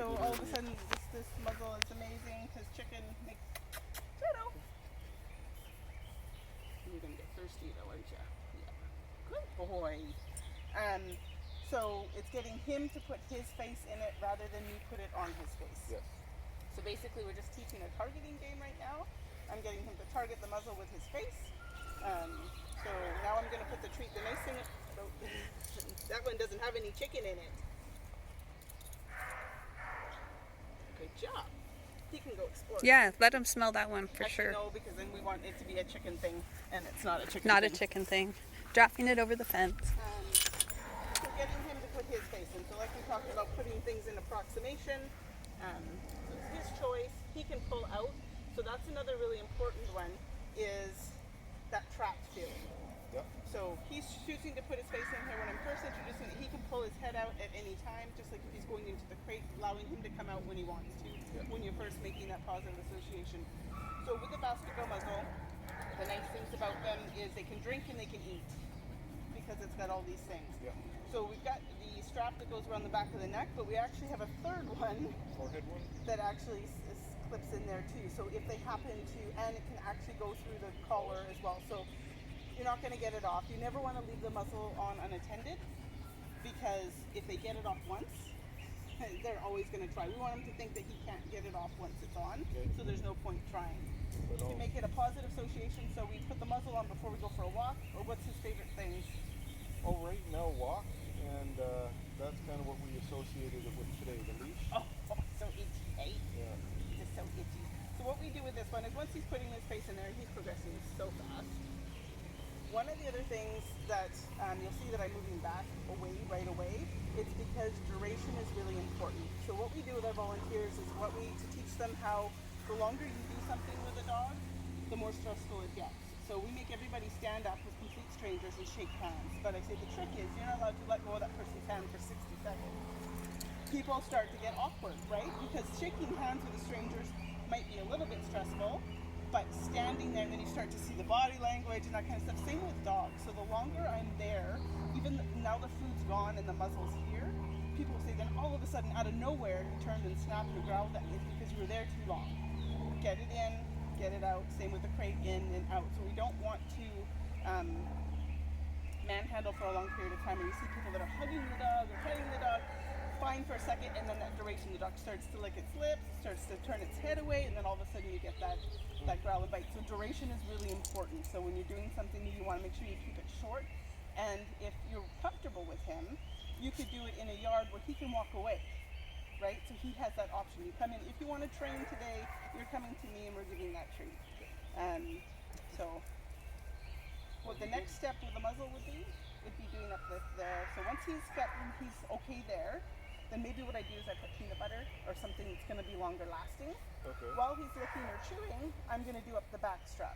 So all of a sudden, this muzzle is amazing because chicken makes Shadow. You're gonna get thirsty though, aren't you? Yeah. Good boy. So it's getting him to put his face in it rather than me put it on his face. Yes. So basically, we're just teaching a targeting game right now. I'm getting him to target the muzzle with his face. So now I'm gonna put the treat. The nice thing, that one doesn't have any chicken in it. Good job. He can go explore. Yeah, let him smell that one for Actually, sure. no, because then we want it to be a chicken thing, and it's not a chicken Not thing. a chicken thing. Dropping it over the fence. So getting him to put his face in. So like we talked about putting things in approximation. So it's his choice. He can pull out. So that's another really important one, is that trapped feeling. Yep. So he's choosing to put his face in here. When I'm first introducing it, he can pull his head out at any time, just like if he's going into the crate, allowing him to come out when he wants to, when you're first making that positive association. So with the Baskerville muzzle, the nice things about them is they can drink and they can eat, because it's got all these things. Yeah. So we've got the strap that goes around the back of the neck, but we actually have a third one Forehead one? that actually clips in there too. So if they happen to, and it can actually go through the collar as well. So you're not going to get it off. You never want to leave the muzzle on unattended, because if they get it off once, they're always going to try. We want them to think that he can't get it off once it's on, so there's no point trying. You can make it a positive association, so we put the muzzle on before we go for a walk, or what's his favorite things? Oh, right now walk, and that's kind of what we associated it with today, the leash. Oh, so itchy, eh? Yeah. Just so itchy. So what we do with this one is once he's putting his face in there, he's progressing so fast. One of the other things that you'll see that I'm moving back away right away, it's because duration is really important. So what we do with our volunteers is to teach them how the longer you do something with a dog, the more stressful it gets. So we make everybody stand up with complete strangers and shake hands. But I say the trick is you're not allowed to let go of that person's hand for 60 seconds. People start to get awkward, right? Because shaking hands with strangers might be a little bit stressful, but standing there, and then you start to see the body language and that kind of stuff. Same with dogs. So the longer I'm there, even now the food's gone and the muzzle's here, people say then all of a sudden out of nowhere you turned and snapped or growled at me because you were there too long. Get it in, get it out. Same with the crate, in and out. So we don't want to manhandle for a long period of time. And you see people that are hugging the dog or petting the dog, fine for a second, and then that duration the dog starts to lick its lips, starts to turn its head away, and then all of a sudden you get that growl and bite. So duration is really important. So when you're doing something new, you want to make sure you keep it short. And if you're comfortable with him, you could do it in a yard where he can walk away, right? So he has that option. You come in, if you want to train today, you're coming to me and we're giving that treat. So what the next step with the muzzle would be doing up so once he's okay there, then maybe what I do is I put peanut butter or something that's going to be longer lasting. Okay. While he's licking or chewing, I'm going to do up the back strap.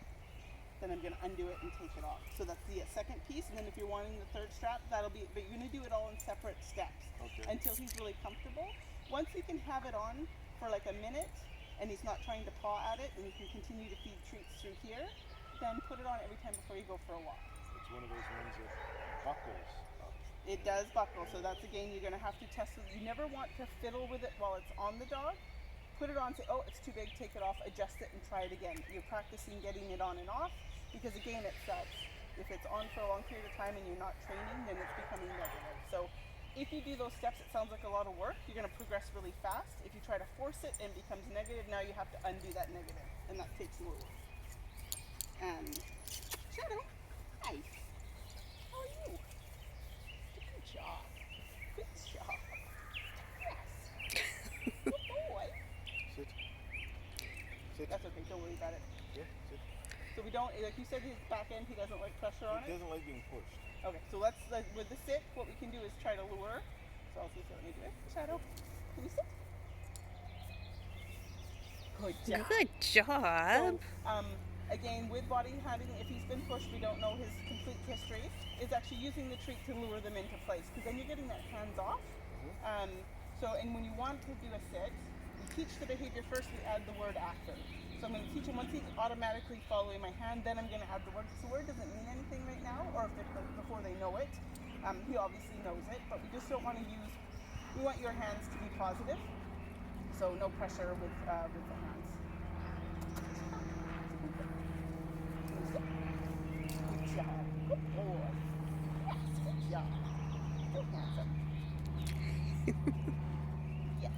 Then I'm going to undo it and take it off. So that's the second piece. And then if you're wanting the third strap, but you're going to do it all in separate steps until he's really comfortable. Once he can have it on for like a minute and he's not trying to paw at it and you can continue to feed treats through here, then put it on every time before you go for a walk. It's one of those ones that buckles. It does buckle, so that's again you're going to have to test it. You never want to fiddle with it while it's on the dog. Put it on, say, oh, it's too big, take it off, adjust it, and try it again. You're practicing getting it on and off, because again, if it's on for a long period of time and you're not training, then it's becoming negative. So if you do those steps, it sounds like a lot of work. You're going to progress really fast. If you try to force it and it becomes negative, now you have to undo that negative, and that takes more work. Shadow, hi. How are you? Good job. Good job. Yes. Good boy. Sit. Sit. That's okay, don't worry about it. Yeah, sit. So we don't, like you said, his back end, he doesn't like pressure on He it? doesn't like being pushed. Okay, so let's, with the sit, what we can do is try to lure. So I'll see if let me do it. Shadow, can you sit? Good job. Good job. So, again, with body handling, if he's been pushed, we don't know his complete history, is actually using the treat to lure them into place, because then you're getting that hands off. And when you want to do a sit, we teach the behavior first, we add the word after. So I'm going to teach him, once he's automatically following my hand, then I'm going to add the word. So the word doesn't mean anything right now, or before they know it. He obviously knows it, but we just don't want to we want your hands to be positive. So no pressure with the hands. Good job. Good boy. Yes, good job. So handsome. Yes.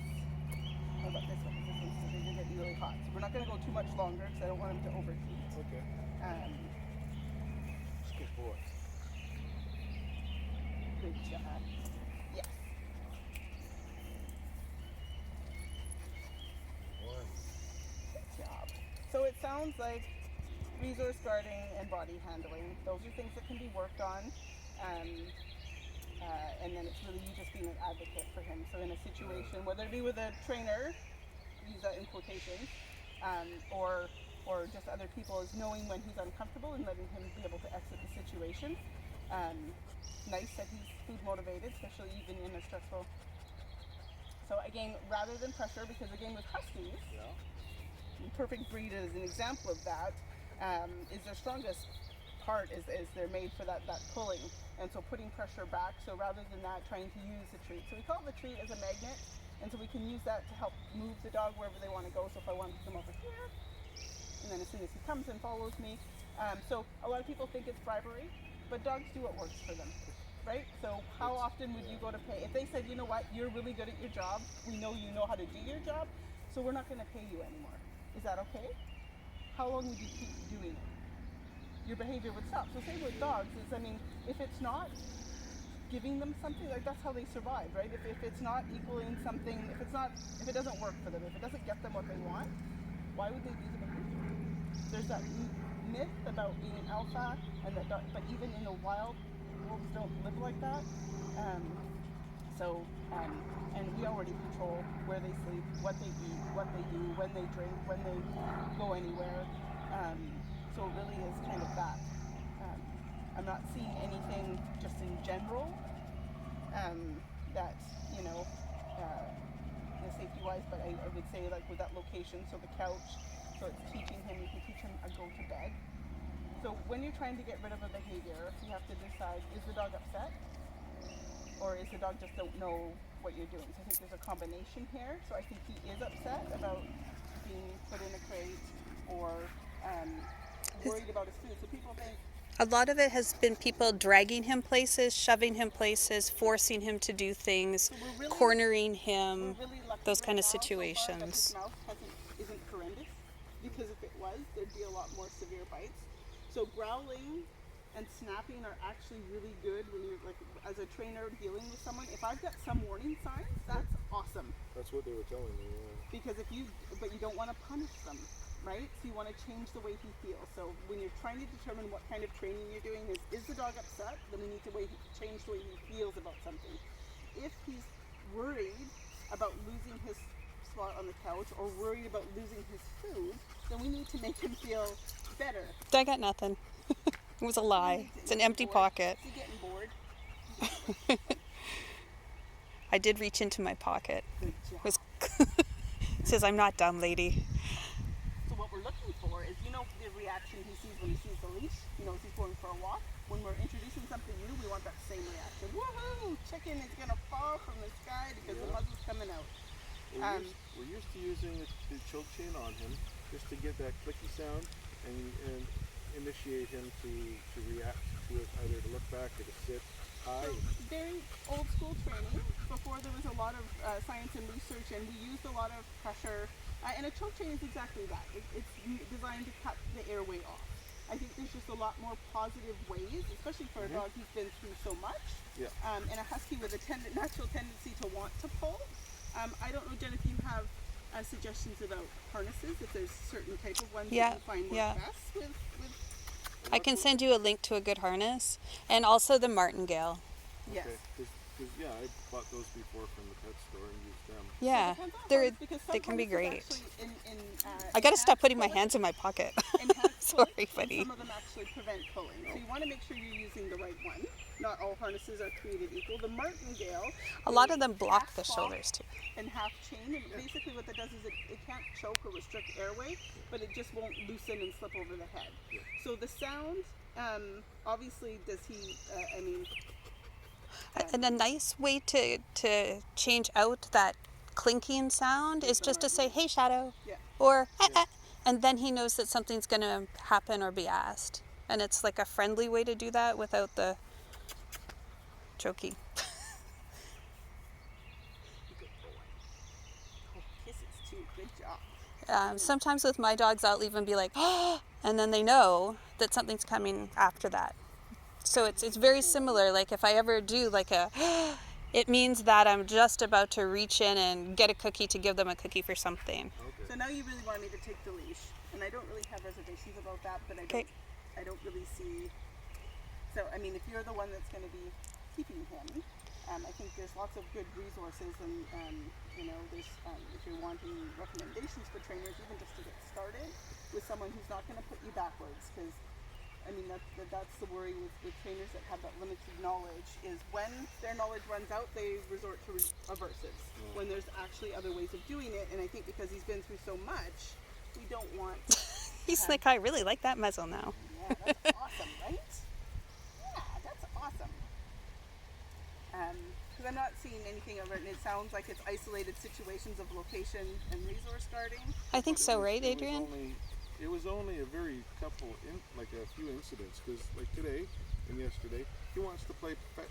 How about this one? This one's going to get really hot. So we're not going to go too much longer because I don't want him to overheat. Okay. Good boy. Good job. Yes. Good job. So it sounds like resource guarding and body handling. Those are things that can be worked on. And then it's really you just being an advocate for him. So in a situation, whether it be with a trainer, use that in quotations, or just other people, is knowing when he's uncomfortable and letting him be able to exit the situation. Nice that he's food motivated, especially even in a stressful. So again, rather than pressure, because again with Huskies, the perfect breed is an example of that, is their strongest part is they're made for that pulling, and so putting pressure back. So rather than that, trying to use the treat. So we call the treat as a magnet, and so we can use that to help move the dog wherever they want to go. So if I want to come over here, and then as soon as he comes and follows me, so a lot of people think it's bribery, but dogs do what works for them, right? So how often would you go to pay? If they said, you know what, you're really good at your job, we know you know how to do your job, so we're not going to pay you anymore. Is that okay? How long would you keep doing it? Your behavior would stop. So same with dogs is, I mean, if it's not giving them something, like that's how they survive, right? If it's not equaling something, if it doesn't work for them, if it doesn't get them what they want, why would they do the behavior? There's that myth about being an alpha, and that but even in the wild, wolves don't live like that. And we already control where they sleep, what they eat, what they do, when they drink, when they go anywhere. So it really is kind of that. I'm not seeing anything just in general that, safety-wise, but I would say like with that location, so the couch, so it's teaching him, you can teach him a go to bed. So when you're trying to get rid of a behavior, you have to decide, is the dog upset? Or is the dog just don't know what you're doing? So I think there's a combination here. So I think he is upset about being put in a crate or worried about his food. So people think, A lot of it has been people dragging him places, shoving him places, forcing him to do things, so we're really, cornering him, we're really lucky those right kind of now so far that situations. his mouth isn't horrendous, because if it was, there'd be a lot more severe bites. So growling and snapping are actually really good when you're like, as a trainer dealing with someone. If I've got some warning signs, that's awesome. That's what they were telling me. Because but you don't want to punish them, right? So you want to change the way he feels. So when you're trying to determine what kind of training you're doing, is the dog upset? Then we need to change the way he feels about something. If he's worried about losing his spot on the couch or worried about losing his food, then we need to make him feel better. I got nothing. It was a lie. It's an empty pocket. Is he getting bored? I did reach into my pocket. Good It job. was it says, I'm not dumb, lady. So what we're looking for is, the reaction he sees when he sees the leash. If he's going for a walk. When we're introducing something new, we want that same reaction. Woohoo! Chicken is gonna fall from the sky because the muzzle's coming out. We're used to using the choke chain on him just to get that clicky sound and initiate him to react to it, either to look back or to sit high. So very old school training. Before there was a lot of science and research, and we used a lot of pressure. And a choke chain is exactly that. It's designed to cut the airway off. I think there's just a lot more positive ways, especially for a dog who's been through so much. Yeah. And a husky with a natural tendency to want to pull. I don't know, Jen, if you have suggestions about harnesses, if there's certain type of ones Yeah, that you find work yeah. best with. I can send you a link to a good harness. And also the martingale. Yes. Because I bought those before from the pet store and used them. Yeah, Depends on they're harness, because they can be some great. harnesses actually I gotta stop putting my enhance hands in my pocket. enhance Sorry, pulling, buddy. and some of them actually prevent pulling. So you want to make sure you're using the right one. Not all harnesses are created equal. The martingale. A lot is of them block half the cloth shoulders too. and half chain, and basically what that does is it can't choke or restrict airway, but it just won't loosen and slip over the head. So the sound, obviously, does he? And a nice way to change out that clinking sound is just to say, "Hey, Shadow," Yeah. or and then he knows that something's going to happen or be asked. And it's like a friendly way to do that without the choking. Good boy. Oh, kisses too. Good job. Sometimes with my dogs, I'll even be like, "Oh," and then they know that something's coming after that. So it's very similar. Like if I ever do like a, it means that I'm just about to reach in and get a cookie to give them a cookie for something. Okay. So now you really want me to take the leash, and I don't really have reservations about that, but Okay. I don't really see. So I mean, if you're the one that's going to be keeping him, I think there's lots of good resources, and you know, there's if you're wanting recommendations for trainers, even just to get started with someone who's not going to put you backwards, because I mean that's the worry with trainers that have that limited knowledge is when their knowledge runs out, they resort to aversives. When there's actually other ways of doing it, and I think because he's been through so much, we don't want. He's like, I really like that muzzle now. Yeah, that's awesome, right? Yeah, that's awesome. Because I'm not seeing anything of it, and it sounds like it's isolated situations of location and resource guarding. I think so, right, Adrian? It was only a very couple, like a few incidents, because like today and yesterday, he wants to play fetch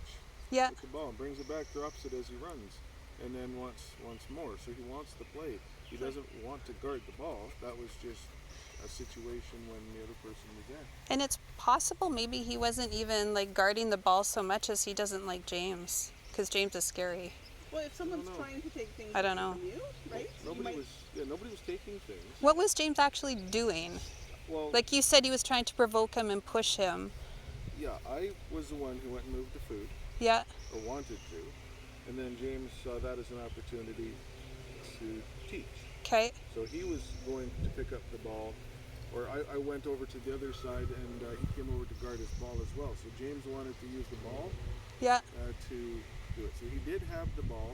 Yeah. with the ball and brings it back, drops it as he runs, and then wants more. So he wants to play. He doesn't want to guard the ball. That was just a situation when the other person was there. And it's possible maybe he wasn't even like guarding the ball so much as he doesn't like James, because James is scary. Well, if someone's know. trying to take things I don't know. from you, right? you Nobody might, was taking things. What was James actually doing? Well, Like you said, he was trying to provoke him and push him. yeah, I was the one who went and moved the food, Yeah. or wanted to, and then James saw that as an opportunity to teach. Okay. So he was going to pick up the ball, or I went over to the other side, and he came over to guard his ball as well. So James wanted to use the ball Yeah. to do it. So he did have the ball,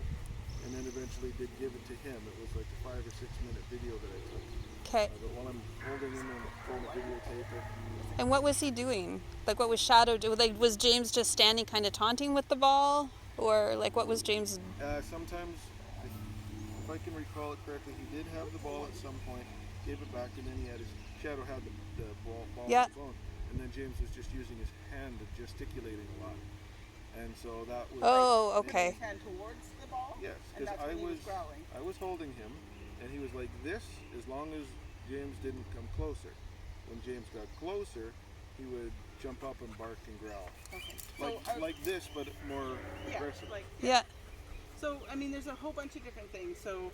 and then eventually did give it to him. It was like a 5 or 6 minute video that I took. Okay. But while I'm holding him and trying to videotape it, And what was he doing? Like what was Shadow doing? Like was James just standing kind of taunting with the ball? Or like what was James? sometimes, if I can recall it correctly, he did have the ball at some point, gave it back, and then he had his Shadow had the ball Yeah. on the phone, and then James was just using his hand and gesticulating a lot, and so that was. Oh, put okay. his hand towards the ball. Yes, And because that's when he was growling. I was holding him, and he was like this as long as James didn't come closer. When James got closer, he would jump up and bark and growl, Okay. So, like this, but more yeah, aggressive. like Yeah. so. I mean, there's a whole bunch of different things. So,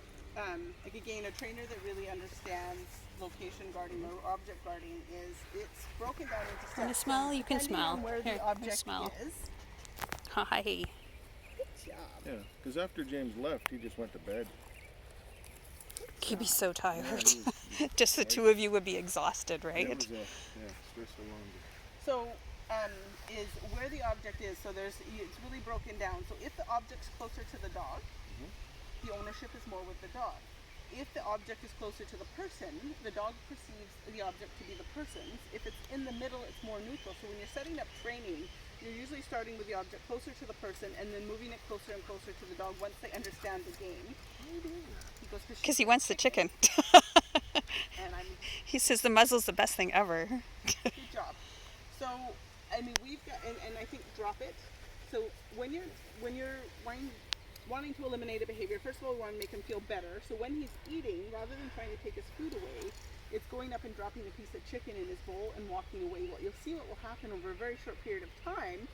like again, a trainer that really understands location guarding or object guarding is it's broken down into steps. Wanna smell? You can Depending smell. on where Here, the you object smell. is. Hi. Good job. Yeah, because after James left, he just went to bed. He'd be so tired. he was- Just the two of you would be exhausted, right? It was stress along. So, is where the object is. So it's really broken down. So if the object's closer to the dog, the ownership is more with the dog. If the object is closer to the person, the dog perceives the object to be the person's. If it's in the middle, it's more neutral. So when you're setting up training, you're usually starting with the object closer to the person and then moving it closer and closer to the dog once they understand the game. He goes, Because he wants the chicken. And I'm He says the muzzle's the best thing ever. good job. So I mean we've got and I think drop it. So when you're wanting to eliminate a behavior, first of all we want to make him feel better. So when he's eating, rather than trying to take his food away, it's going up and dropping a piece of chicken in his bowl and walking away. What you'll see what will happen over a very short period of time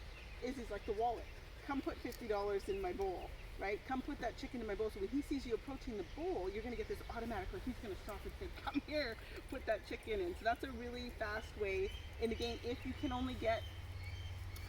is he's like the wallet. Come put $50 in my bowl, right? Come put that chicken in my bowl. So when he sees you approaching the bowl, you're going to get this automatic, like he's going to stop and say, come here, put that chicken in. So that's a really fast way. And again, if you can only get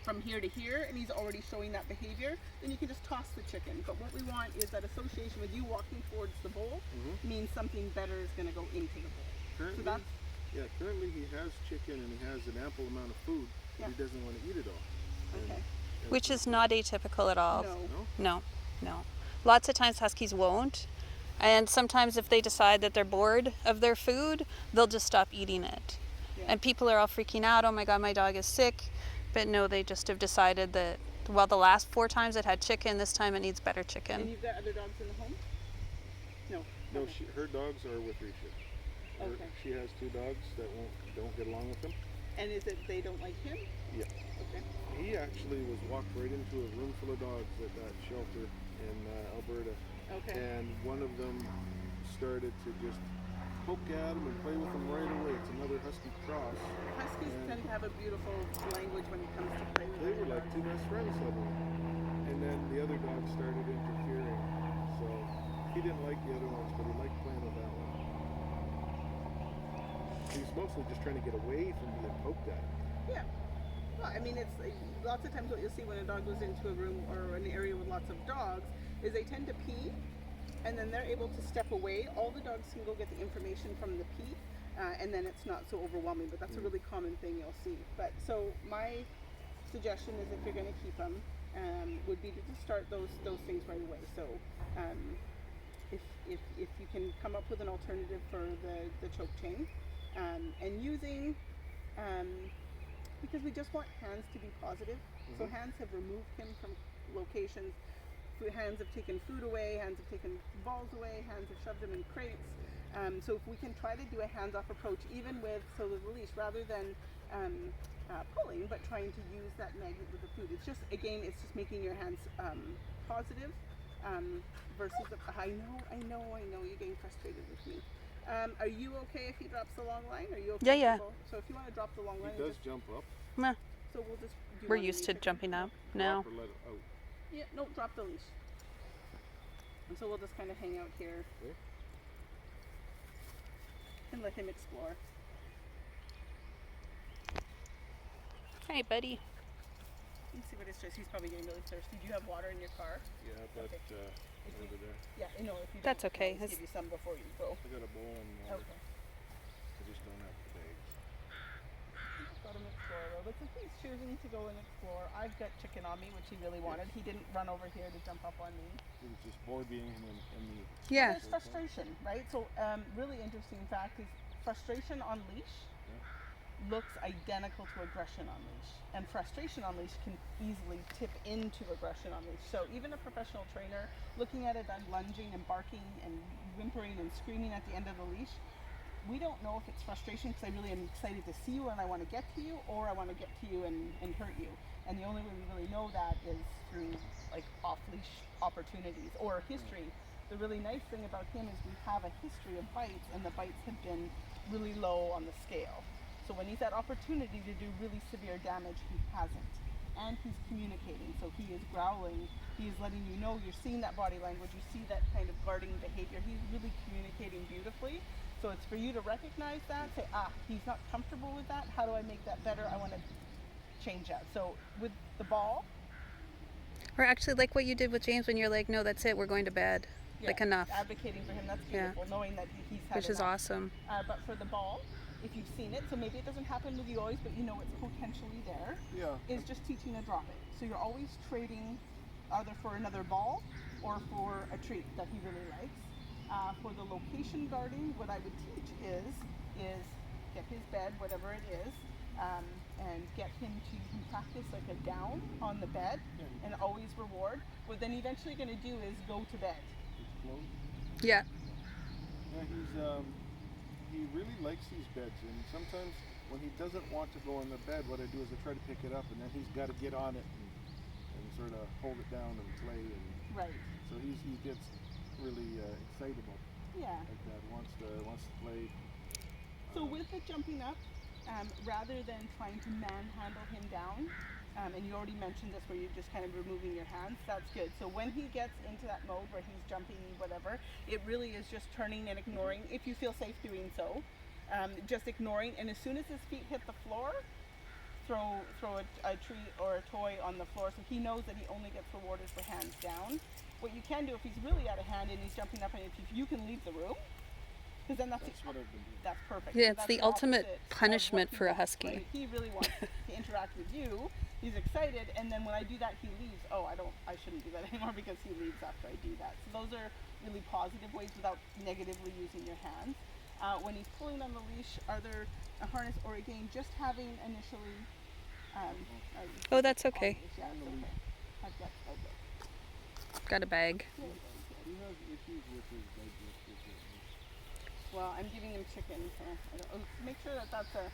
from here to here and he's already showing that behavior, then you can just toss the chicken. But what we want is that association with you walking towards the bowl means something better is going to go into the bowl. Currently, So that's currently he has chicken and he has an ample amount of food, but he Yeah. doesn't want to eat it all. And- okay. and Which is not atypical at all. No. No? No. Lots of times Huskies won't. And sometimes if they decide that they're bored of their food, they'll just stop eating it. Yeah. And people are all freaking out, oh my God, my dog is sick. But no, they just have decided that, well, the last 4 times it had chicken, this time it needs better And chicken. you've got other dogs in the home? No. No, Okay. her dogs are with Risha. Okay. She has two dogs that don't get along with him. And is it they don't like him? Yeah. Okay. He actually was walked right into a room full of dogs at that shelter in Alberta. Okay. And one of them started to just poke at him and play with him right away. It's another husky cross. Huskies And tend to have a beautiful language when it comes to play with they other were like dogs. two best friends suddenly. And then the other dog started interfering. So he didn't like the other ones, but he liked playing with that one. He's mostly just trying to get away from being poked at. Yeah. Well, I mean, it's lots of times what you'll see when a dog goes into a room or an area with lots of dogs is they tend to pee, and then they're able to step away. All the dogs can go get the information from the pee, and then it's not so overwhelming. But that's a really common thing you'll see. But so my suggestion is if you're going to keep them, would be to just start those things right away. So if you can come up with an alternative for the choke chain, and using, because we just want hands to be positive. So hands have removed him from locations. Hands have taken food away, hands have taken balls away, hands have shoved him in crates. So if we can try to do a hands-off approach, even with the leash, rather than pulling, but trying to use that magnet with the food. It's just, again, it's just making your hands positive versus I know, you're getting frustrated with me. Are you okay if he drops the long line? Are you okay? Yeah. So if you want to drop the long line, He does jump up. Meh. so we'll just. Do you We're want used to leash or jumping no? up now. Drop or let it out. Yeah, no, drop the leash. And so we'll just kind of hang out here Okay. and let him explore. Hey, buddy. Let's see what his choice. He's probably getting really thirsty. Do you have water in your car? Yeah, but If you- over there. Yeah, I know. If you That's don't, okay. I'll just give you some before you go. I got a bowl and water. Okay. I just don't have the bags. Let him explore a little bit. So he's choosing to go and explore. I've got chicken on me, which he really wanted. He didn't run over here to jump up on me. It was just bored being in the Yeah. There's frustration, right? So really interesting fact is frustration on leash looks identical to aggression on leash. And frustration on leash can easily tip into aggression on leash. So even a professional trainer looking at it, I'm lunging and barking and whimpering and screaming at the end of the leash. We don't know if it's frustration because I really am excited to see you and I want to get to you, or I want to get to you and hurt you. And the only way we really know that is through like off-leash opportunities or history. The really nice thing about him is we have a history of bites, and the bites have been really low on the scale. So when he's had opportunity to do really severe damage, he hasn't. And he's communicating, so he is growling, he is letting you know, you're seeing that body language, you see that kind of guarding behavior, he's really communicating beautifully. So it's for you to recognize that, say, he's not comfortable with that, how do I make that better, I want to change that. So with the ball, Or actually, like what you did with James when you're like, no, that's it, we're going to bed. Like enough. advocating for him, that's Yeah. beautiful, knowing that he's had Which is enough. awesome. But for the ball, if you've seen it, so maybe it doesn't happen with you always, but you know it's potentially there, Yeah. is just teaching a drop it. So you're always trading either for another ball or for a treat that he really likes. For the location guarding, what I would teach is get his bed, whatever it is, and get him to practice like a down on the bed and always reward. What then eventually going to do is go to bed. Close. Yeah. Yeah, he really likes these beds, and sometimes when he doesn't want to go in the bed, what I do is I try to pick it up, and then he's got to get on it and sort of hold it down and play, and Right. so he gets really excitable Yeah. like that. Wants to play. So with the jumping up, rather than trying to manhandle him down, and you already mentioned this where you're just kind of removing your hands, that's good. So when he gets into that mode where he's jumping, whatever, it really is just turning and ignoring, if you feel safe doing so, just ignoring, and as soon as his feet hit the floor, throw a treat or a toy on the floor so he knows that he only gets rewarded for hands down. What you can do if he's really out of hand and he's jumping up, and if you can leave the room, because then that's What I've been doing. that's perfect. Yeah, So it's that's the ultimate opposite of punishment what he for a wants, husky. right? He really wants to interact with you. He's excited, and then when I do that, he leaves. Oh, I shouldn't do that anymore because he leaves after I do that. So those are really positive ways without negatively using your hands. When he's pulling on the leash, are there a harness, or again, just having initially? Oh, that's okay. Yeah, it's okay. I've got Got a bag. He has issues with his digestion. Well, I'm giving him chicken. So make sure that that's a.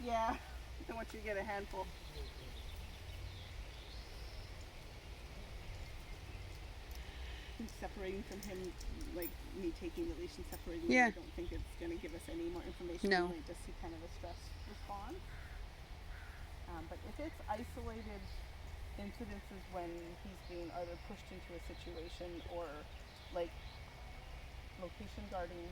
Yeah, I don't want you to get a handful. Separating from him, like me taking the leash and separating him, Yeah. I don't think it's going to give us any more information. No. We might just see kind of a stress response. But if it's isolated incidences when he's being either pushed into a situation or like location guarding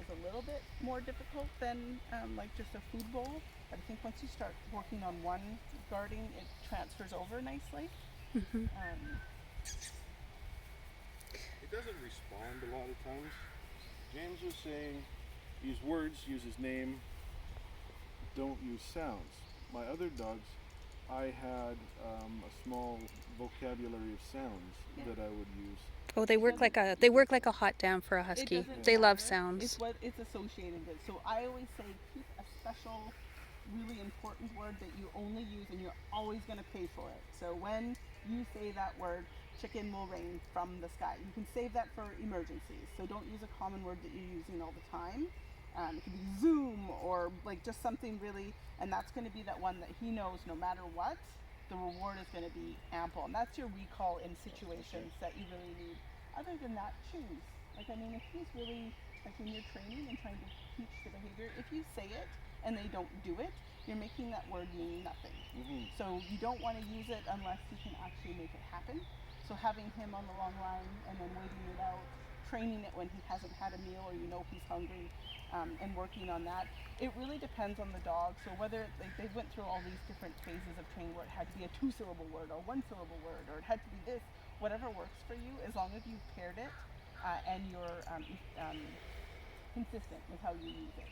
is a little bit more difficult than like just a food bowl. But I think once you start working on one guarding, it transfers over nicely. He doesn't respond a lot of times. James was saying, use words, use his name, don't use sounds. My other dogs, I had a small vocabulary of sounds that I would use. Oh, they work like a hot dam for a husky. doesn't They love matter. sounds. It's what it's associated with. So I always say keep a special, really important word that you only use and you're always going to pay for it. So when you say that word, chicken will rain from the sky. You can save that for emergencies. So don't use a common word that you're using all the time. It could be zoom or like just something really, and that's going to be that one that he knows no matter what, the reward is going to be ample. And that's your recall in situations that you really need. Other than that, choose. Like, I mean, if he's really, like when you're training and trying to teach the behavior, if you say it and they don't do it, you're making that word mean nothing. So you don't want to use it unless you can actually make it happen. So having him on the long line and then waiting it out, training it when he hasn't had a meal or you know he's hungry, and working on that. It really depends on the dog. So whether like they went through all these different phases of training where it had to be a 2-syllable word or 1-syllable word or it had to be this, whatever works for you, as long as you've paired it and you're consistent with how you use it.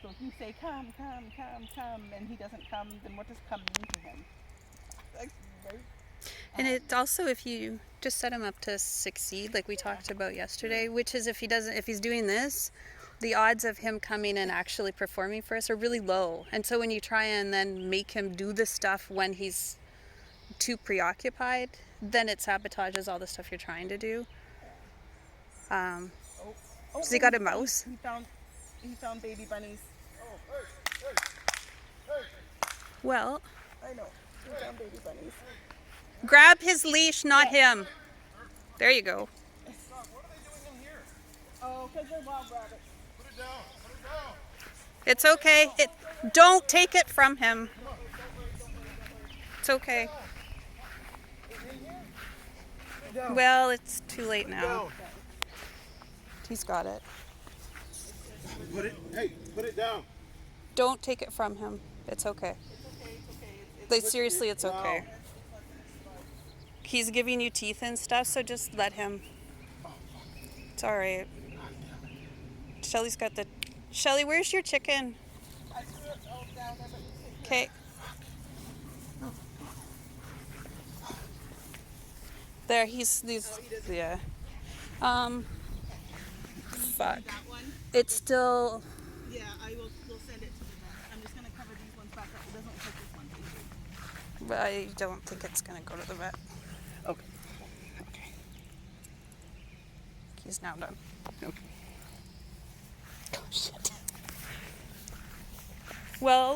So if you say come, come, come, come, and he doesn't come, then what does come mean to him? Like, right? And it's also if you just set him up to succeed, like we talked about yesterday, which is if he's doing this, the odds of him coming and actually performing for us are really low. And so when you try and then make him do the stuff when he's too preoccupied, then it sabotages all the stuff you're trying to do. Has he got a mouse? He found baby bunnies. Well, I know. He found baby bunnies. grab his leash, not him. There you go. What are they doing in here? Oh, because they're wild rabbits. Put it down. Put it down. It's okay. Don't take it from him. It's okay. Well, it's too late now. He's got it. Put it down. Don't take it from him. It's okay. Like, seriously, it's okay. He's giving you teeth and stuff, so just let him. It's all right. Shelly's got the... Shelly, where's your chicken? I threw it all down there, but you take Okay. There, he's yeah. Fuck. that one. It's still... Yeah, we'll send it to the vet. I'm just going to cover these ones back up. It doesn't look like this one. Thank you. I don't think it's gonna go to the vet. Okay. He's now done. Okay. Oh, shit. Well...